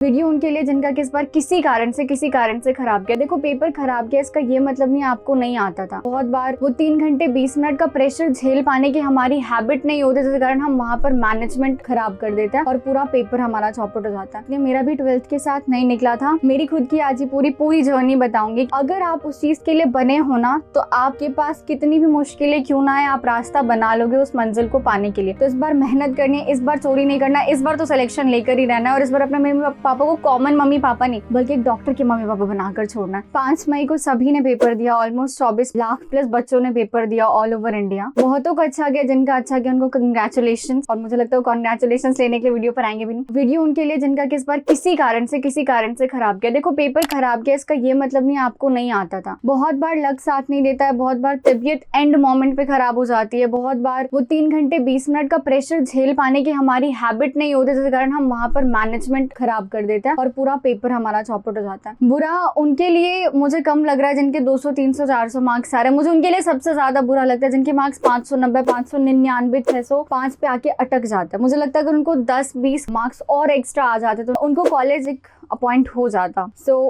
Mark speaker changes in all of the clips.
Speaker 1: Video उनके लिए जिनका किस बार किसी कारण से खराब गया। देखो, पेपर खराब गया इसका ये मतलब नहीं आपको नहीं आता था। बहुत बार वो 3 घंटे 20 मिनट का प्रेशर झेल पाने की हमारी हैबिट नहीं होती, जिसके कारण हम वहाँ पर मैनेजमेंट खराब कर देते हैं और पूरा पेपर हमारा चौपट हो जाता है। मेरा भी 12th के साथ नहीं निकला था। मेरी खुद की आज ही पूरी जर्नी बताऊंगी। अगर आप उस चीज के लिए बने हो ना, तो आपके पास कितनी भी मुश्किलें क्यों ना आए, आप रास्ता बना लोगे उस मंजिल को पाने के लिए। तो इस बार मेहनत करनी है, इस बार चोरी नहीं करना, इस बार तो सिलेक्शन लेकर ही रहना है और इस बार अपने मम्मी पापा को कॉमन मम्मी पापा नहीं बल्कि एक डॉक्टर के मम्मी पापा बनाकर छोड़ना है। 5 मई को सभी ने पेपर दिया। ऑलमोस्ट 24 लाख प्लस बच्चों ने पेपर दिया ऑल ओवर इंडिया। बहुतों का अच्छा गया, जिनका अच्छा गया उनको कंग्रेचुलेशन। और मुझे लगता है कंग्रेचुलेशन लेने के लिए वीडियो पर आएंगे भी नहीं। वीडियो उनके लिए जिनका किस बार किसी कारण से खराब गया। देखो, पेपर खराब गया इसका ये मतलब नहीं आपको नहीं आता था। बहुत बार लक साथ नहीं देता है, बहुत बार तबीयत एंड मोमेंट पे खराब हो जाती है, बहुत बार वो 3 घंटे 20 मिनट का प्रेशर झेल पाने की हमारी हैबिट नहीं होती, जिसके कारण हम वहाँ पर मैनेजमेंट खराब कर देते हैं और पूरा पेपर हमारा चौपट हो जाता है। बुरा उनके लिए मुझे कम लग रहा है जिनके 200 300 400 मार्क्स आ रहे हैं। मुझे उनके लिए सबसे ज्यादा बुरा लगता है जिनके मार्क्स 590 599 605 पे आके अटक जाता है। मुझे लगता है अगर उनको 10-20 मार्क्स और एक्स्ट्रा आ जाते तो उनको कॉलेज एक अपॉइंट हो जाता।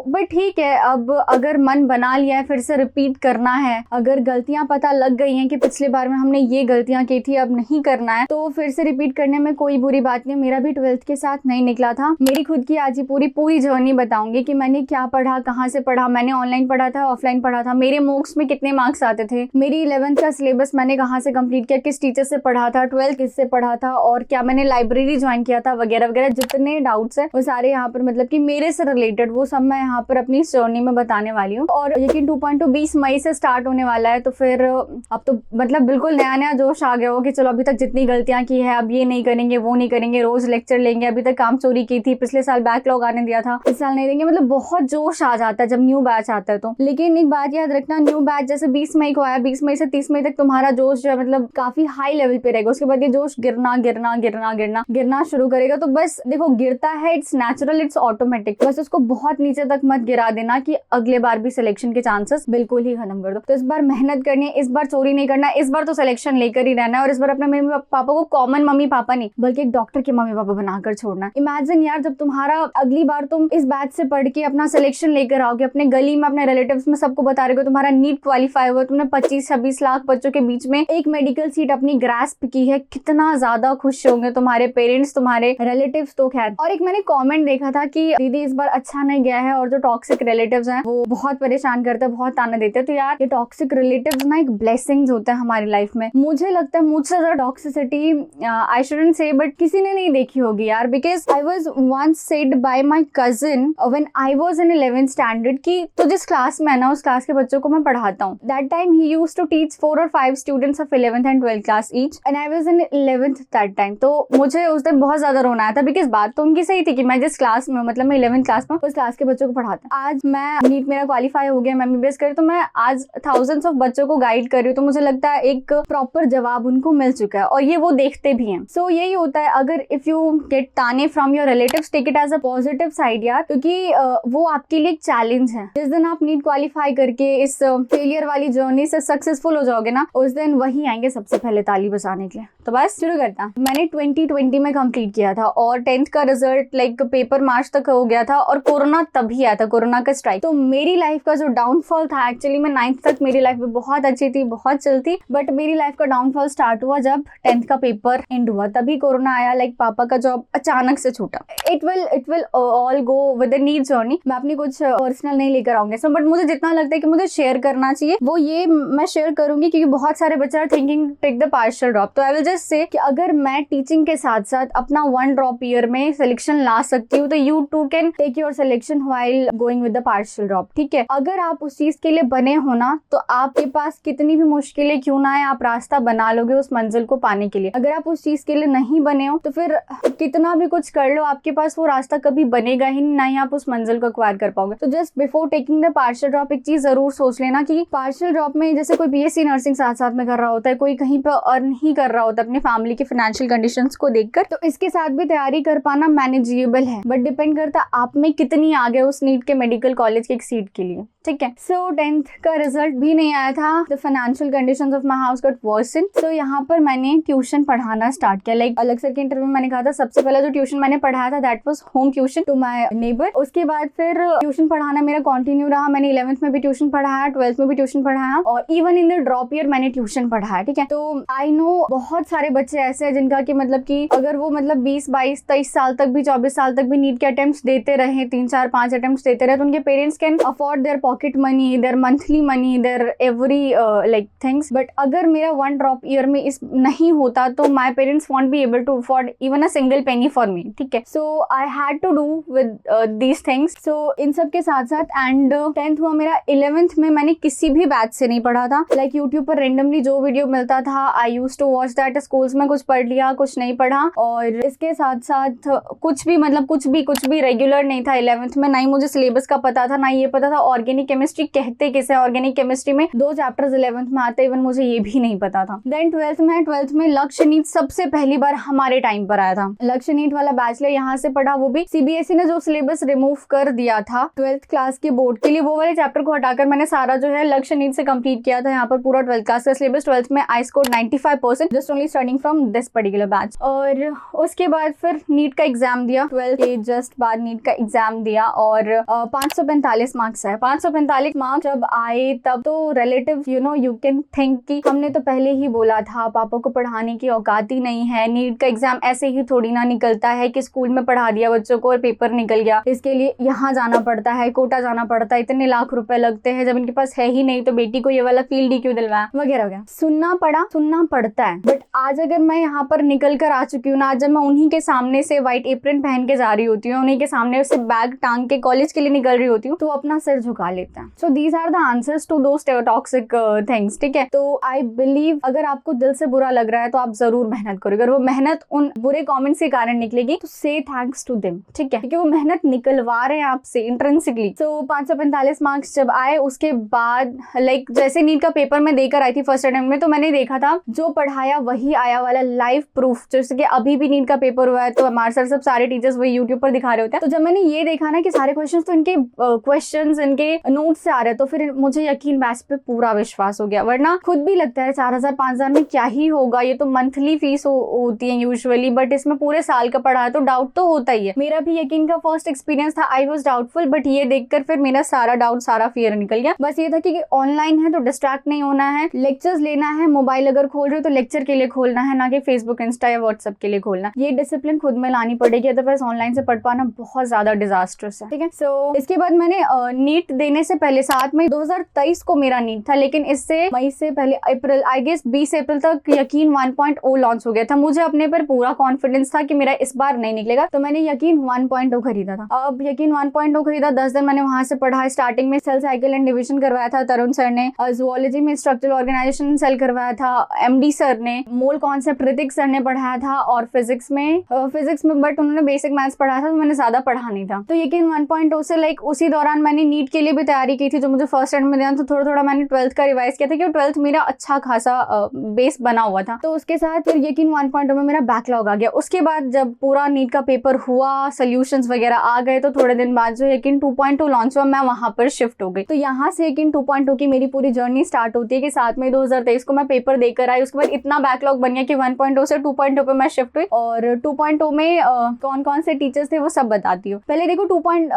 Speaker 1: बट ठीक है, अब अगर मन बना लिया है फिर से रिपीट करना है, अगर गलतियां पता लग गई हैं कि पिछले बार में हमने ये गलतियां की थी अब नहीं करना है, तो फिर से रिपीट करने में कोई बुरी बात नहीं। मेरा भी 12th के साथ नहीं निकला था। मेरी खुद की आज ही पूरी जर्नी बताऊंगी कि मैंने क्या पढ़ा, कहाँ से पढ़ा, मैंने ऑनलाइन पढ़ा था, ऑफलाइन पढ़ा था, मेरे मोक्स में कितने मार्क्स आते थे, मेरी 11th का सिलेबस मैंने कहाँ से कंप्लीट किया, किस टीचर से पढ़ा था, 12th किससे पढ़ा था और क्या मैंने लाइब्रेरी ज्वाइन किया था वगैरह वगैरह। जितने डाउट्स है वो सारे यहाँ पर मतलब कि मेरे से रिलेटेड वो सब मैं यहाँ पर अपनी जर्नी में बताने वाली हूँ। और यकीन 2.2 20 मई से स्टार्ट होने वाला है, तो फिर अब तो मतलब बिल्कुल नया जोश आ गया हो कि चलो अभी तक जितनी गलतियां की है अब ये नहीं करेंगे, वो नहीं करेंगे, रोज लेक्चर लेंगे, अभी तक काम चोरी की थी, पिछले साल बैकलॉग आने दिया था, इस साल नहीं देंगे। मतलब बहुत जोश आ जाता है जब न्यू बैच आता है तो। लेकिन एक बात याद रखना, न्यू बैच जैसे 20 मई को आया, 20 मई से 30 मई तक तुम्हारा जोश जो है मतलब काफी हाई लेवल पे रहेगा। उसके बाद ये जोश गिरना शुरू करेगा। तो बस देखो, गिरता है, इट्स नेचुरल, इट्स ऑटोमेटिक। बस उसको बहुत नीचे तक मत गिरा देना कि अगले बार भी सिलेक्शन के चांसेस बिल्कुल ही खत्म कर दो। तो इस बार मेहनत करनी है, इस बार चोरी नहीं करना, इस बार तो सिलेक्शन लेकर ही रहना है और इस बार अपने मम्मी पापा को कॉमन मम्मी पापा नहीं बल्कि एक डॉक्टर के मम्मी पापा बनाकर छोड़ना है। इमेजिन यार, जब तुम्हारा अगली बार तुम इस बैच से पढ़ के अपना सिलेक्शन लेकर आओगे, अपने गली में अपने रिलेटिव्स में सबको बता रहे हो तुम्हारा नीट क्वालिफाई हुआ, तुमने 25-26 लाख बच्चों के बीच में एक मेडिकल सीट अपनी ग्रास्प की है, कितना ज्यादा खुश होंगे तुम्हारे पेरेंट्स, तुम्हारे रिलेटिव्स। तो खैर, और एक मैंने कॉमेंट देखा था कि दीदी इस बार अच्छा नहीं गया है और जो टॉक्सिक रिलेटिव्स हैं वो बहुत परेशान करते हैं, बहुत ताने देते हैं। तो यार, ये टॉक्सिक रिलेटिव्स ना एक ब्लेसिंग्स होता है हमारी लाइफ में। मुझे लगता है मुझसे ज्यादा toxicity I shouldn't say but किसी ने नहीं देखी होगी यार, because I was once said by my cousin when I was in 11th standard कि तो जिस क्लास में है ना उस क्लास के बच्चों को मैं पढ़ाता हूँ। दैट टाइम ही used to teach 4 or 5 students of 11th and 12th class each and I was in 11th that time. तो मुझे उस दिन बहुत ज्यादा रोना आया था, बिकॉज बात तो उनकी सही थी कि मैं जिस क्लास में मतलब मैं 11th क्लास में उस क्लास के बच्चों को पढ़ाता। आज मैं नीट मेरा क्वालिफाई हो गया, मैं MBBS कर, तो मैं आज थाउजेंड्स ऑफ बच्चों को गाइड कर रही हूँ। तो मुझे लगता है एक प्रॉपर जवाब उनको मिल चुका है और ये वो देखते भी हैं। सो यही होता है, अगर इफ यू गेट ताने from your relatives, take it as a positive side यार, क्योंकि वो आपके लिए एक चैलेंज है। जिस दिन आप नीट क्वालिफाई करके इस फेलियर वाली जर्नी से सक्सेसफुल हो जाओगे ना, उस दिन वही आएंगे सबसे पहले ताली बजाने के लिए। तो बस शुरू करता। मैंने 2020 में कंप्लीट किया था और 10th का रिजल्ट लाइक पेपर मार्च तक हो गया था और कोरोना तभी आया था, कोरोना का स्ट्राइक। तो मेरी लाइफ का जो डाउनफॉल था, एक्चुअली मैं 9th तक मेरी लाइफ में बहुत अच्छी थी, बहुत चलती, बट मेरी लाइफ का डाउनफॉल स्टार्ट हुआ जब 10th का पेपर एंड हुआ, तभी कोरोना आया। लाइक पापा का जॉब अचानक से छूटा। It will all go with the need journey. मैं अपनी कुछ पर्सनल नहीं लेकर आऊंगी इसमें, बट मुझे जितना लगता है कि मुझे शेयर करना चाहिए वो ये मैं शेयर करूंगी, क्योंकि बहुत सारे बच्चे are thinking take the partial drop. तो आई विल जस्ट से कि अगर मैं टीचिंग के साथ साथ अपना 1 ड्रॉप ईयर में सिलेक्शन ला सकती हूँ, तो you too can take your selection while going with the partial drop. ठीक है, अगर आप उस चीज के लिए बने हो ना, तो आपके पास कितनी भी मुश्किलें क्यों ना आए, आप रास्ता बना लोगे उस मंजिल को पाने के लिए। अगर आप उस चीज के लिए नहीं बने हो तो फिर कितना भी कुछ कर लो, आपके पास वो रास्ता कभी बनेगा ही नहीं, ना ही आप उस मंजिल को एक्वायर कर पाओगे। तो just before taking the partial drop एक चीज जरूर सोच लेना कि पार्शियल ड्रॉप में जैसे कोई BSc नर्सिंग साथ साथ में कर रहा होता है, कोई कहीं पर अर्न ही कर रहा होता अपने फैमिली के फाइनेंशियल कंडीशंस को देखकर। तो इसके साथ भी तैयारी कर पाना मैनेजेबल है, बट डिपेंड करता आप में कितनी आगे उस नीट के मेडिकल कॉलेज के एक सीट के लिए, ठीक है। सो 10th का रिजल्ट भी नहीं आया था। The financial conditions of my house got worsen. So यहाँ पर मैंने ट्यूशन पढ़ाना स्टार्ट किया। लाइक अलग सर के इंटरव्यू में मैंने कहा था सबसे पहले जो ट्यूशन मैंने पढ़ाया था that was home tuition to my neighbour. उसके बाद फिर ट्यूशन पढ़ाना मेरा कंटिन्यू रहा। मैंने 11th में भी ट्यूशन पढ़ाया, 12th में भी ट्यूशन पढ़ाया और even in the drop year मैंने ट्यूशन पढ़ाया, ठीक है। तो आई नो बहुत सारे बच्चे ऐसे हैं जिनका कि मतलब कि अगर वो मतलब 20, 22, 23 साल तक भी, 24 साल तक भी नीट के अटेम्प्ट्स देते रहे, 3, 4, 5 अटेम्प्ट्स देते रहे, तो उनके parents can afford their pocket money, their monthly money, their every like things. But अगर मेरा 1 ड्रॉप ईयर में इस नहीं होता तो my parents won't be able to afford even a single penny for me, ठीक है। So I had to do with these things. So इन सब के साथ साथ एंड 10th हुआ मेरा। 11th में मैंने किसी भी बैच से नहीं पढ़ा था। लाइक यूट्यूब पर रेंडमली जो वीडियो मिलता था I used to watch that. Schools में कुछ पढ़ लिया, कुछ नहीं पढ़ा। और इसके साथ साथ कुछ भी मतलब कुछ भी रेगुलर नहीं था 11th में। ना ही मुझे सिलेबस का पता था, ना ये पता था ऑर्गेनिक केमिस्ट्री कहते किसे। ऑर्गेनिक केमिस्ट्री में 2 चैप्टर्स 11th में आते, इवन मुझे ये भी नहीं पता था। देन 12th में लक्ष्य नीट सबसे पहली बार हमारे टाइम पर आया था। लक्ष्य नीट वाला बैच ले यहाँ से पढ़ा, वो भी सीबीएसई ने जो सिलेबस रिमूव कर दिया था 12th क्लास के बोर्ड के लिए, वो वाले चैप्टर को हटाकर मैंने सारा जो है लक्ष्य नीट से कंप्लीट किया था। यहाँ पर पूरा 12th क्लास का सिलेबस। 12th में I score 95% just only starting from this particular batch. और उसके बाद फिर नीट का एग्जाम दिया। 12th के जस्ट बाद नीट का एग्जाम दिया और 545 मार्क्स आए। 545 मार्क्स जब आए तब तो रिलेटिव यू कैन थिंक कि हमने तो पहले ही बोला था पापा को पढ़ाने की औकात ही नहीं है। नीट का एग्जाम ऐसे ही थोड़ी ना निकलता है कि स्कूल में पढ़ा दिया बच्चों को और पेपर निकल गया। इसके लिए यहाँ जाना पड़ता है, कोटा जाना पड़ता है, इतने लाख रुपए लगते हैं। जब इनके पास है ही नहीं तो बेटी को ये वाला फील्ड ही क्यों दिलवाया, वगैरह वगैरह। सुनना पड़ता है। बट आज अगर मैं यहाँ पर निकल कर आ चुकी हूँ ना, आज जब मैं उन्हीं के सामने से व्हाइट एप्रन पहन के जा रही होती हूँ, उन्हीं के सामने से बैग टांग के कॉलेज के लिए निकल रही होती हूँ, तो अपना सिर झुका लेते हैं। So these are the answers to those toxic things, ठीक है। तो आई बिलीव अगर आपको दिल से बुरा लग रहा है तो आप जरूर मेहनत करो। अगर वो मेहनत उन बुरे कमेंट्स के कारण निकलेगी तो से थैंक्स टू देम, ठीक है, क्योंकि वो मेहनत निकलवा रहे हैं आपसे इंट्रिंसिकली। सो 545 मार्क्स जब आए उसके बाद लाइक जैसे नीट का पेपर मैं देकर आई थी फर्स्ट अटेम्प्ट में, तो मैंने देखा था जो पढ़ाया वही आया वाला लाइव प्रूफ। जैसे कि अभी भी नीट का पेपर हुआ है तो हमारे सर सब सारे टीचर्स वही यूट्यूब पर दिखा रहे होते हैं। तो जब मैंने ये देखा ना कि सारे क्वेश्चंस तो इनके क्वेश्चंस इनके नोट्स से आ रहे हैं, तो फिर मुझे यकीन बैच पे पूरा विश्वास हो गया। वरना खुद भी लगता है 4000 5000 में क्या ही होगा, ये तो मंथली फीस होती है यूजुअली, बट इसमें पूरे साल का पढ़ा है तो डाउट तो होता ही है। मेरा भी यकीन का फर्स्ट एक्सपीरियंस था, आई वाज डाउटफुल, बट ये देखकर फिर मेरा सारा डाउट सारा फियर निकल गया। बस ये था कि ऑनलाइन है तो डिस्ट्रैक्ट नहीं होना है, लेक्चर्स लेना है, मोबाइल अगर खोल रहे हो तो लेक्चर के लिए खोलना है, ना कि फेसबुक, इंस्टा या व्हाट्सएप के लिए खोलना। ये डिसिप्लिन खुद में लानी पड़ेगी, अदरवाइज ऑनलाइन से पढ़ पाना बहुत ज्यादा डिजास्टर्स है, ठीक है। सो इसके बाद मैंने नीट देने से पहले 7 मई 2023 को मेरा नीट था, लेकिन इससे मई से पहले अप्रैल आई गेस 20 अप्रैल तक यकीन 1.0 लॉन्च हो गया था। मुझे अपने पर पूरा कॉन्फिडेंस था कि मेरा इस बार नहीं निकलेगा, तो मैंने यकीन 1.0 खरीदा था। अब यकीन 1.0 खरीदा, 10 दिन मैंने वहां से पढ़ा। स्टार्टिंग में सेल साइकिल एंड डिवीजन करवाया था तरुण सर ने, जूलॉजी में स्ट्रक्चरल ऑर्गेनाइजेशन सेल करवाया था एमडी सर ने, मोल कॉन्सेप्ट ऋतिक सर ने पढ़ाया था, और फिजिक्स में बट उन्होंने बेसिक मैथ्स पढ़ाया था तो मैंने ज्यादा पढ़ा नहीं था। तो यकीन 1.0 से लाइक उसी दौरान मैंने नीट के लिए भी तैयारी की थी जो मुझे फर्स्ट एंड में देना, तो थोड़ा थोड़ा मैंने 12th का रिवाइज किया था क्योंकि 12th मेरा अच्छा खासा बेस बना हुआ था। तो उसके साथ फिर यकीन 1.0 में मेरा बैकलॉग आ गया। उसके बाद जब पूरा नीट का पेपर हुआ, सोल्यूशंस वगैरह आ गए, तो थोड़े दिन बाद जो यकीन 2.2 लॉन्च हुआ, मैं वहां पर शिफ्ट हो गई। तो यहाँ से यकीन 2.2 की मेरी पूरी जर्नी स्टार्ट होती है कि 7 मई 2023 को मैं पेपर देकर आई। उसके बाद इतना बैकलॉग बन गया कि 1.0 से 2.2 पे मैं शिफ्ट हुई। और 2.0 में कौन कौन से टीचर्स थे वो सब बताती हूँ। पहले देखो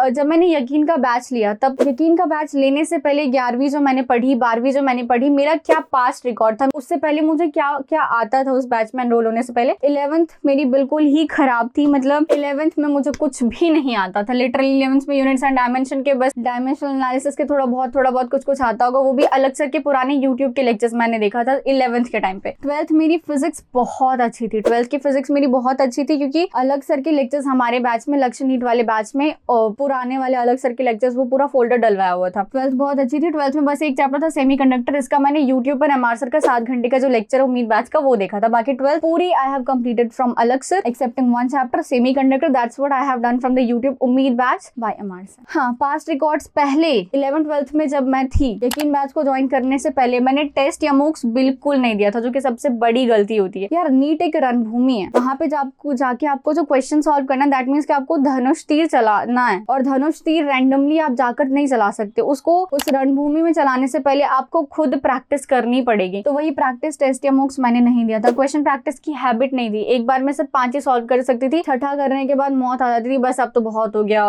Speaker 1: जब मैंने यकीन का बैच लिया, तब यकीन का बैच लेने से पहले 11वीं जो मैंने पढ़ी, 12वीं जो मैंने पढ़ी, मेरा क्या पास्ट रिकॉर्ड था, उससे पहले मुझे क्या क्या आता था उस बैच में एनरोल होने से पहले। 11th मेरी बिल्कुल ही खराब थी, मतलब 11th में मुझे कुछ भी नहीं आता था लिटरली। 11th में यूनिट्स एंड डायमेंशन के बस डायमेंशनल एनालिसिस के थोड़ा बहुत कुछ आता होगा, वो भी अलग सर के पुराने यूट्यूब के लेक्चर्स मैंने देखा था 11th के टाइम पे। 12th मेरी फिजिक्स बहुत अच्छी थी, 12th की फिजिक्स मेरी बहुत अच्छी थी क्योंकि अलग सर के लेक्चर्स हमारे बैच में, लक्ष्य नीट वाले बैच में पुराने वाले अलग सर के लेक्चर्स वो पूरा फोल्डर डलवाया हुआ था। 12th बहुत अच्छी थी। 12th में बस एक चैप्टर था सेमीकंडक्टर, इसका मैंने यूट्यूब पर एमआर सर का 7 घंटे का जो लेक्चर है उम्मीद बैच का वो देखा था। बाकी 12th पूरी आई हैव कंप्लीटेड फ्रॉम अलग sir accepting 1 chapter semiconductor, that's what I have done from the YouTube उम्मीद बैच बाय एमआर सर। हाँ, पास्ट रिकॉर्ड्स पहले 11th 12th में जब मैं थी यकीन बैच को ज्वाइन करने से पहले मैंने टेस्ट या मूक्स बिल्कुल नहीं दिया था, जो कि सबसे बड़ी गलती होती है। यार नीट एक रणभूमि है, वहाँ पे जाके आपको जो क्वेश्चन सॉल्व करना है, दैट मीन्स कि आपको धनुष तीर चलाना है, और धनुष तीर रैंडमली आप जाकर नहीं चला सकते, उसको उस रणभूमि में चलाने से पहले आपको खुद प्रैक्टिस करनी पड़ेगी। तो वही प्रैक्टिस टेस्ट या मॉक्स मैंने नहीं दिया था, क्वेश्चन प्रैक्टिस की हैबिट नहीं थी। एक बार मैं सिर्फ 5 ही सॉल्व कर सकती थी, छठा करने के बाद मौत आ जाती थी, बस अब तो बहुत हो गया,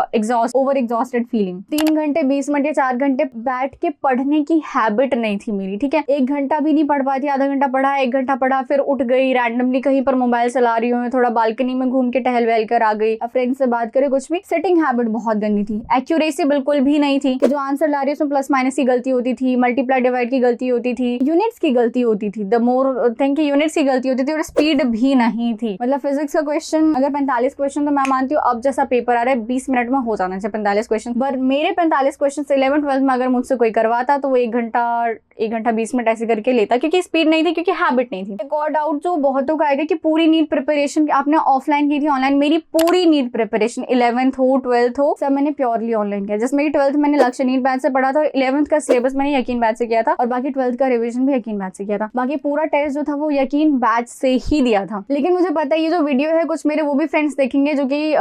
Speaker 1: ओवर एग्जॉस्टेड फीलिंग। 3 घंटे 20 मिनट या 4 घंटे बैठ के पढ़ने की हैबिट नहीं थी मेरी, ठीक है। 1 घंटा भी नहीं पढ़ पाती, आधा घंटा पढ़ा, 1 घंटा पढ़ा, फिर उठ गई, रैंडमली कहीं पर मोबाइल चला रही हूँ, थोड़ा बालकनी में घूम के टहल वहल कर आ गई, फ्रेंड से बात करे, कुछ भी। सिटिंग हैबिट बहुत गंदी थी, एक्यूरेसी बिल्कुल भी नहीं थी, जो आंसर ला रही है उसमें प्लस माइनस की गलती होती थी, मल्टीप्लाई डिवाइड की गलती होती थी, यूनिट्स की गलती होती थी, द मोर थिंक यूनिट्स की गलती होती थी, और स्पीड भी नहीं थी। मतलब फिजिक्स का क्वेश्चन अगर 45 क्वेश्चन, तो मैं मानती हूँ अब जैसा पेपर आ रहा है 20 मिनट में हो जाना चाहिए 45 क्वेश्चन, पर मेरे 45 क्वेश्चन 11th-12th में अगर मुझसे कोई करवाता तो वो 1 घंटा 20 मिनट ऐसे करके लेता, क्योंकि स्पीड नहीं थी, क्योंकि हैबिट नहीं थी। एक और डाउट जो बहुतों का आएगा कि पूरी नीट प्रिपरेशन आपने ऑफलाइन की थी ऑनलाइन? मेरी पूरी नीट प्रिपरेशन 11th हो 12th हो सब मैंने प्योरली ऑनलाइन किया। जैसे मेरी 12th मैंने लक्ष्य नीट बैच से पढ़ा था, और 11th का सिलेबस मैंने यकीन बैच से किया था, और बाकी 12th का रिविजन भी यकीन बैच से किया था। बाकी पूरा टेस्ट जो था वो यकीन बैच से ही दिया था। लेकिन मुझे पता है ये जो वीडियो है कुछ मेरे वो भी फ्रेंड्स देखेंगे जो कि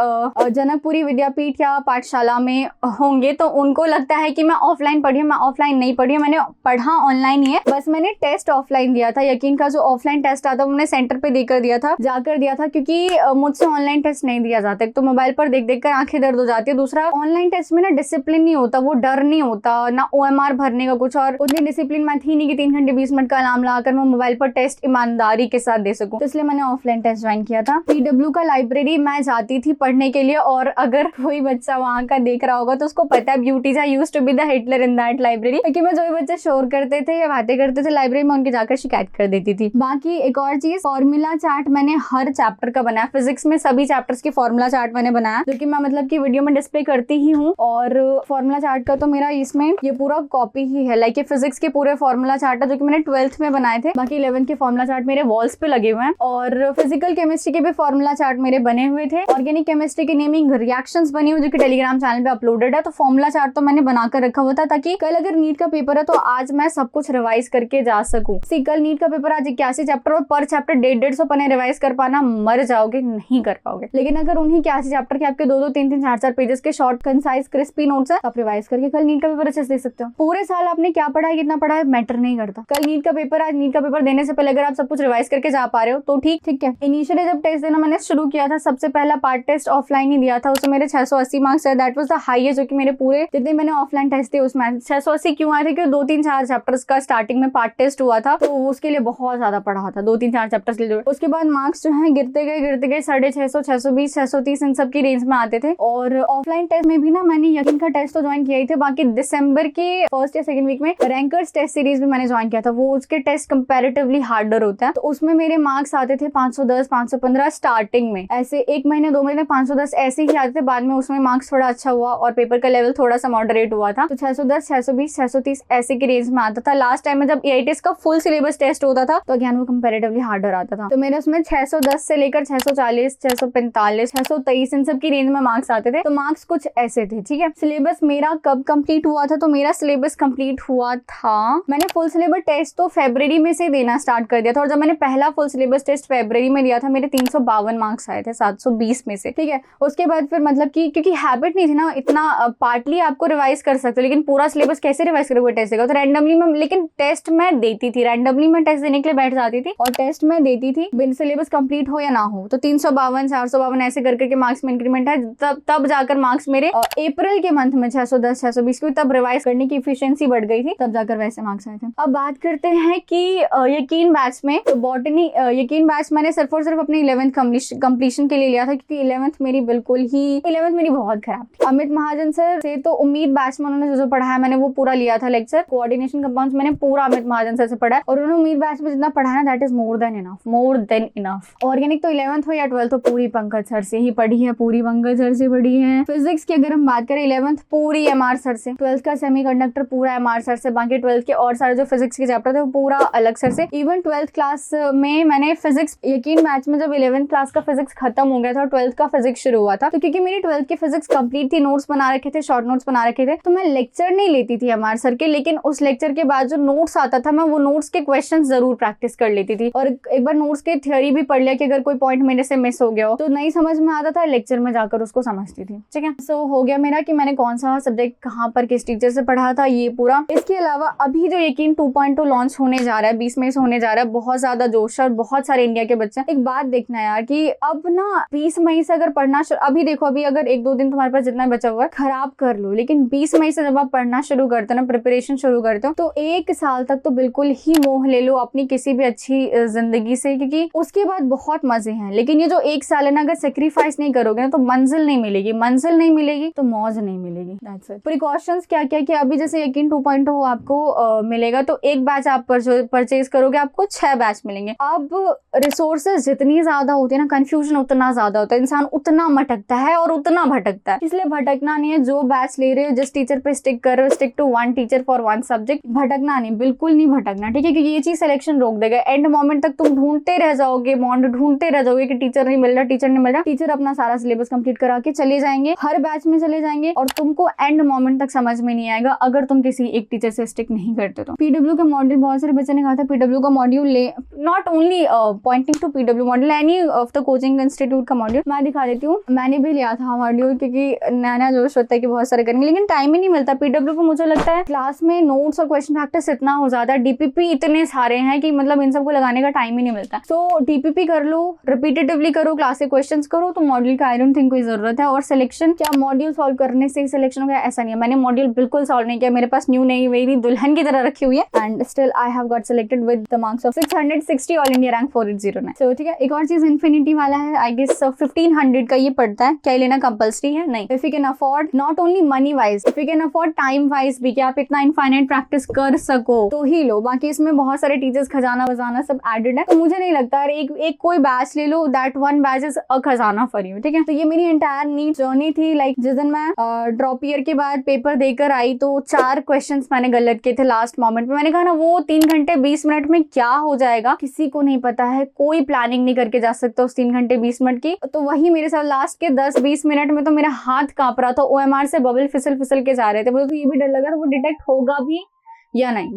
Speaker 1: जनकपुरी विद्यापीठ या पाठशाला में होंगे, तो उनको लगता है कि मैं ऑफलाइन पढ़ी हूँ। मैं ऑफलाइन नहीं पढ़ी, मैंने पढ़ा ऑनलाइन ही है, बस मैंने टेस्ट ऑफलाइन दिया था। यकीन का जो ऑफलाइन टेस्ट आता मैंने सेंटर पे देकर दिया था, जाकर दिया था, क्योंकि मुझसे ऑनलाइन टेस्ट नहीं दिया जाता। एक तो मोबाइल पर देख कर आंखें दर्द हो जाती है, दूसरा ऑनलाइन टेस्ट में ना डिसिप्लिन नहीं होता, वो डर नहीं होता ना OMR भरने का कुछ, और उतनी डिसिप्लिन मैं थी नहीं कि 3 घंटे 20 मिनट का अलार्म लगाकर मैं मोबाइल पर टेस्ट ईमानदारी के साथ दे सकूं, तो इसलिए मैंने ऑफलाइन टेस्ट ज्वाइन किया था। PW का लाइब्रेरी मैं जाती थी पढ़ने के लिए, और अगर कोई बच्चा वहाँ का देख रहा होगा तो उसको पता है ब्यूटी जा used to be the Hitler in that library, क्योंकि मैं जो भी बच्चे शोर करते थे या बातें करते थे लाइब्रेरी में, उनके जाकर शिकायत कर देती थी। बाकी एक और चीज, फॉर्मूला चार्ट मैंने हर चैप्टर का बनाया। फिजिक्स में सभी चैप्टर्स की फॉर्मूला चार्ट मैंने बनाया, जो कि मैं मतलब की वीडियो में डिस्प्ले करती ही हूँ। और फॉर्मूला चार्ट का तो मेरा इसमें ये पूरा कॉपी ही है, लाइक ये फिजिक्स के पूरे फॉर्मूला चार्ट है जो कि मैंने 12th में बनाए थे। बाकी 11th के फॉर्मूला चार्ट मेरे वॉल्स पे लगे हुए हैं, और फिजिकल केमिस्ट्री के भी फॉर्मूला चार्ट मेरे बने हुए थे। ऑर्गेनिक केमिस्ट्री की नेमिंग रिएक्शंस बनी हुई जो कि टेलीग्राम चैनल पे अपलोडेड है, तो फॉर्मूला चार्ट तो मैंने बनाकर रखा हुआ था, ताकि कल अगर नीट का पेपर है तो आज मैं सब कुछ रिवाइज करके जा सकूं। कल नीट का पेपर आज 81 चैप्टर, और पर चैप्टर 150 पन्ने रिवाइज कर पाना, मर जाओगे, नहीं कर पाओगे। लेकिन अगर उन्हीं 81 चैप्टर के आपके 2-2, 3-3, 4-4 पेजेस के शॉर्ट कंसाइज क्रिस्पी नोट्स है, आप रिवाइज करके कल नीट का पेपर अच्छे से दे सकते हो। पूरे साल आपने क्या पढ़ा है, कितना पढ़ा है, मैटर नहीं करता। कल नीट का पेपर, आज नीट का पेपर देने से पहले अगर आप सब कुछ रिवाइज करके जा पा रहे हो तो ठीक है। इनिशियली जब टेस्ट देना मैंने शुरू किया था, सबसे पहला पार्ट टेस्ट ऑफलाइन ही दिया था, उसमें मेरे 680 मार्क्स है। दैट वाज द हाईएस्ट जो कि मेरे पूरे जितने मैंने ऑफलाइन टेस्ट दिए उसमें 680 क्यों आए थे, क्योंकि 2-3-4 चैप्टर्स का स्टार्टिंग में पार्ट टेस्ट हुआ था, तो उसके लिए बहुत ज्यादा पढ़ा था, 2-3-4 चैप्टर्स के लिए। उसके बाद मार्क्स जो है गिरते गए 650, 620, 630 इन सब की रेंज में आते थे। और ऑफलाइन टेस्ट में भी ना मैंने यकीन का टेस्ट तो ज्वाइन किया ही थे, बाकी दिसंबर के फर्स्ट या सेकंड वीक में रैंकर्स टेस्ट सीरीज भी मैंने ज्वाइन किया था। वो उसके टेस्ट कंपैरेटिवली हार्डर होता है, तो उसमें मेरे मार्क्स आते थे 510, 515 स्टार्टिंग में, ऐसे 1 महीने 2 महीने 510 ऐसे ही आते थे। बाद में उसमें मार्क्स थोड़ा अच्छा हुआ और पेपर का लेवल थोड़ा सा मॉडरेट हुआ था, तो 610, 620, 630 ऐसे की रेंज में आता था। लास्ट टाइम में जब EITS का फुल सिलेबस टेस्ट होता था तो अगेन वो कंपैरेटिवली हार्डर आता था, तो मेरे उसमें 610 से लेकर 640, 645, 623 इन सब की रेंज में मार्क्स आते थे। तो मार्क्स कुछ ऐसे थे, ठीक है। सिलेबस मेरा कब कंप्लीट हुआ था, तो मेरा सिलेबस कंप्लीट हुआ था, मैंने फुल सिलेबस टेस्ट तो फरवरी में से देना स्टार्ट कर दिया था, और जब मैंने पहला फुल सिलेबस टेस्ट फरवरी में दिया था मेरे 352 मार्क्स आए थे 720 में से, ठीक है। उसके बाद फिर मतलब कि क्योंकि हैबिट नहीं थी ना इतना, पार्टली आपको रिवाइज कर सकते, लेकिन पूरा सिलेबस कैसे रिवाइज करोगे टेस्ट देगा, तो रैंडमली मैं, लेकिन टेस्ट मैं देती थी, रैंडमली मैं टेस्ट देने के लिए बैठ जाती थी और टेस्ट मैं देती थी, बिन सिलेबस कंप्लीट हो या ना हो। तो 352, 452 ऐसे करके मार्क्स में इंक्रीमेंट है, तब जाकर मार्क्स मेरे अप्रैल के मंथ में 610, 620 की तब रिवाइज करने की एफिशिएंसी बढ़ गई थी, तब जाकर वैसे मार्क्स आए थे। अब बात करते हैं कि यकीन बैच में, तो बॉटनी यकीन बैच मैंने सिर्फ और सिर्फ अपनी 11th कंप्लीशन के लिए लिया था, क्योंकि 11th मेरी बहुत खराब थी। अमित महाजन सर से तो उम्मीद बैच में उन्होंने जो पढ़ाया मैंने वो पूरा लिया था लेक्चर। कोऑर्डिनेशन कंपाउंड्स मैंने पूरा अमित महाजन सर से पढ़ा है, और उन्होंने उम्मीद बैच में जितना पढ़ा ना that is more than enough. Organic तो 11th हो या 12th हो पूरी पंकज सर से ही पढ़ी है, पूरी पंकज सर से पढ़ी है। फिजिक्स की अगर हम बात करें 11th पूरी MR सर से, 12th का सेमीकंडक्टर पूरा MR सर से, बाकी 12th के और सारे जो फिजिक्स के चैप्टर थे वो पूरा अलग सर से। इवन 12th क्लास में मैंने फिजिक्स यकीन बैच में जब 11th क्लास का फिजिक्स खत्म हो गया था और 12th का फिजिक्स शुरू हुआ था, तो क्योंकि मेरी 12th की फिजिक्स कंप्लीट थी, नोट्स बना रखे थे, शॉर्ट नोट्स बना रखे थे, तो मैं लेक्चर नहीं लेती थी MR सर के, लेकिन उस लेक्चर के के बाद जो नोट्स आता था मैं वो नोट्स के क्वेश्चन जरूर प्रैक्टिस कर लेती थी, और एक बार नोट्स के थ्योरी भी पढ़ लिया कि अगर कोई पॉइंट मेरे से मिस हो गया हो तो नहीं समझ में आता था, लेक्चर में जाकर उसको समझती थी। ठीक है, सो हो गया मेरा कि मैंने कौन सा सब्जेक्ट कहाँ पर किस टीचर से पढ़ा था ये पूरा। इसके अलावा अभी जो यकीन 2.2 लॉन्च होने जा रहा है, 20 मई से होने जा रहा है, बहुत ज्यादा जोश है और बहुत सारे इंडिया के बच्चे। एक बात देखना यार कि अब ना 20 मई से अगर पढ़ना अभी देखो, अभी अगर 1-2 दिन तुम्हारे पास जितना बचा हुआ है खराब कर लो, लेकिन 20 मई से जब आप पढ़ना शुरू करते हो ना, प्रिपरेशन शुरू करते हो, तो 1 साल तक तो बिल्कुल ही मोह ले लो अपनी किसी भी अच्छी जिंदगी से, क्योंकि उसके बाद बहुत मजे हैं। लेकिन ये जो 1 साल है ना, अगर सेक्रीफाइस नहीं करोगे ना तो मंजिल नहीं मिलेगी, मंजिल नहीं मिलेगी तो मौज नहीं मिलेगी। That's it. प्रिकॉशंस क्या क्या कि अभी जैसे यकीन 2.0 आपको मिलेगा तो एक बैच आप परचेज करोगे आपको 6 बैच मिलेंगे। अब रिसोर्सेज जितनी ज्यादा होती है ना, कंफ्यूजन उतना ज्यादा होता है, इंसान उतना मटकता है और उतना भटकता है। इसलिए भटकना नहीं है, जो बैच ले रहे हो जिस टीचर पे स्टिक कर रहे हो, stick to 1 teacher for 1 subject. भटकना नहीं, बिल्कुल नहीं भटकना, ठीक है, क्योंकि ये चीज सिलेक्शन रोक देगा। एंड मोमेंट तक तुम ढूंढते रह जाओगे, मॉन्ड ढूंढते रह जाओगे कि टीचर नहीं मिल रहा, टीचर नहीं मिल रहा। टीचर अपना सारा सिलेबस कंप्लीट करा के चले जाएंगे, हर बैच में चले जाएंगे, और तुमको एंड मोमेंट तक समझ में नहीं आएगा अगर तुम किसी एक टीचर से स्टिक नहीं करते। तो पीडब्ल्यू का मॉड्यूल, बहुत सारे बच्चे ने कहा था पीडब्ल्यू का मॉड्यूल ले, not only pointing to PW module, any of the coaching institute का मॉड्यूल मैं दिखा देती हूँ। मैंने भी लिया था मॉड्यूल, क्योंकि नया जोश होता है कि बहुत सारे करेंगे, लेकिन टाइम ही नहीं मिलता। पीडब्ल्यू को मुझे लगता है क्लास में नोट्स और क्वेश्चन प्रैक्टिस इतना हो जाता है, डीपीपी इतने सारे हैं कि मतलब इन सबको लगाने का टाइम ही नहीं मिलता। सो डीपीपी कर लो, रिपीटेटिवली करो, क्लास के क्वेश्चंस करो, तो मॉड्यूल का आई डोंट थिंक कोई जरूरत है। और सिलेक्शन, क्या मॉड्यूल सॉल्व करने से ही सिलेक्शन हो गया? ऐसा नहीं है, मैंने मॉड्यूल बिल्कुल सॉल्व नहीं किया, मेरे पास न्यू नहीं, मेरी दुल्हन की तरह रखी हुई है, and still I have got selected with the marks of 660, all India rank 4809। सो ठीक है, एक और चीज इन्फिनिटी वाला है, आई गेस 1500 का ये पड़ता है। क्या लेना कंपल्सरी है? नहीं। If you can afford, not only money wise, if you can afford time wise भी, कि आप इतना इनफाइनाइट प्रैक्टिस कर सको तो ही लो। बाकी इसमें बहुत सारे टीचर्स, खजाना वजाना सब एडेड है, तो मुझे नहीं लगता है एक कोई बैच ले लो, दैट 1 बैच इज अ खजाना फॉर यू। ठीक है, तो ये मेरी एंटायर नीट जर्नी थी। लाइक जिस दिन मैं ड्रॉप ईयर के बाद पेपर देकर आई तो 4 क्वेश्चंस मैंने गलत किए थे लास्ट मोमेंट में। मैंने कहा ना, वो 3 घंटे 20 मिनट में क्या हो जाएगा किसी को नहीं पता है, कोई प्लानिंग नहीं करके जा सकता उस 3 घंटे 20 मिनट की। तो वही मेरे साथ लास्ट के 10-20 मिनट में तो मेरा हाथ कांप रहा था, OMR से बबल फिसल फिसल के जा रहे थे, मुझे तो ये भी डर लगा था वो डिटेक्ट होगा भी या नहीं।